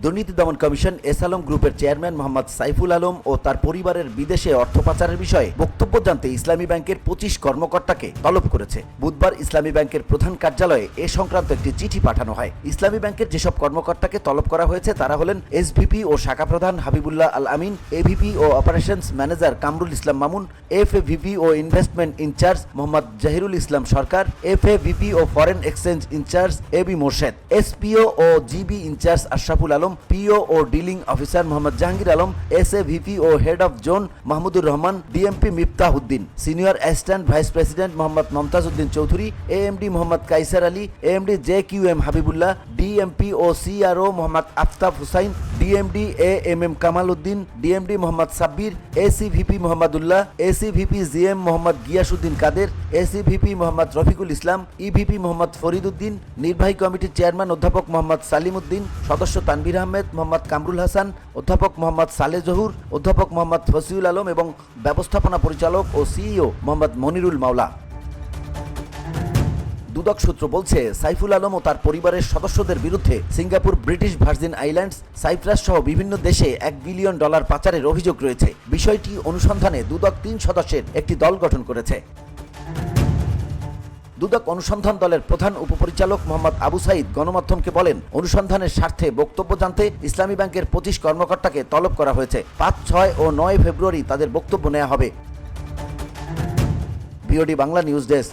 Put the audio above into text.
দুর্নীতি দমন commission S Alam গ্রুপের চেয়ারম্যান মোহাম্মদ সাইফুল আলম ও তার পরিবারের বিদেশে অর্থ পাচারের বিষয়ে বক্তব্য জানতে ইসলামী ব্যাংকের 25 কর্মকর্তাকে তলব করেছে। বুধবার ইসলামী ব্যাংকের প্রধান কার্যালয়ে এ সংক্রান্ত একটি চিঠি পাঠানো হয়। ইসলামী ব্যাংকের যেসব কর্মকর্তাকে তলব করা হয়েছে তারা হলেন এসভিপি ও শাখা প্রধান হাবিবুল্লাহ আল আমিন, এভিপি ও operations manager Kamrul Islam Mamun, FAVP ও investment incharge Mohammad Jahirul Islam Sarkar, FAVP ও foreign exchange incharge AB Morshed, SPO ও GB incharge Ashraful Alam, PO ও dealing officer Mohammad Jahangir Alam, SAVP ও head of zone Mahmudur Rahman, DMP Miftahuddin, senior assistant vice president Mohammad Momtaz Uddin Chowdhury, AMD Mohammad Kaiser Ali, AMD JQM Habibullah, DMP ও CRO Mohammad Aftab Hussain, DMD AMM Kamal Uddin, DMD Mohammad Sabbir, ACVP Mohammadullah, ACVP GM Mohammad Giasuddin Kader, ACVP Mohammad Rafiqul Islam, EVP Mohammad Farid Uddin, নির্বাহী কমিটির chairman অধ্যাপক মোহাম্মদ সালিম উদ্দিন, সদস্য তানভীর আহমেদ, মোহাম্মদ কামরুল হাসান, অধ্যাপক মোহাম্মদ সালে জহুর, অধ্যাপক মোহাম্মদ ফসিউল আলম এবং ব্যবস্থাপনা পরিচালক ও সিইও মোহাম্মদ মনিরুল মাওলা। দুদক সূত্র বলছে, সাইফুল আলম ও তার পরিবারের সদস্যদের বিরুদ্ধে Singapore, British Virgin Islands, Cyprus সহ বিভিন্ন দেশে $1 বিলিয়ন পাচারের অভিযোগ রয়েছে। বিষয়টি অনুসন্ধানে দুদক 3 সদস্যের একটি দল গঠন করেছে। দুদক অনুসন্ধান দলের প্রধান উপপরিচালক মোহাম্মদ আবু সাইদ গণমাধ্যমকে বলেন, অনুসন্ধানের স্বার্থে বক্তব্য জানতে ইসলামী ব্যাংকের 25 কর্মকর্তাকে তলব করা হয়েছে। 5, 6 ও 9 ফেব্রুয়ারি তাদের বক্তব্য নেওয়া হবে। BOD Bangla news desk.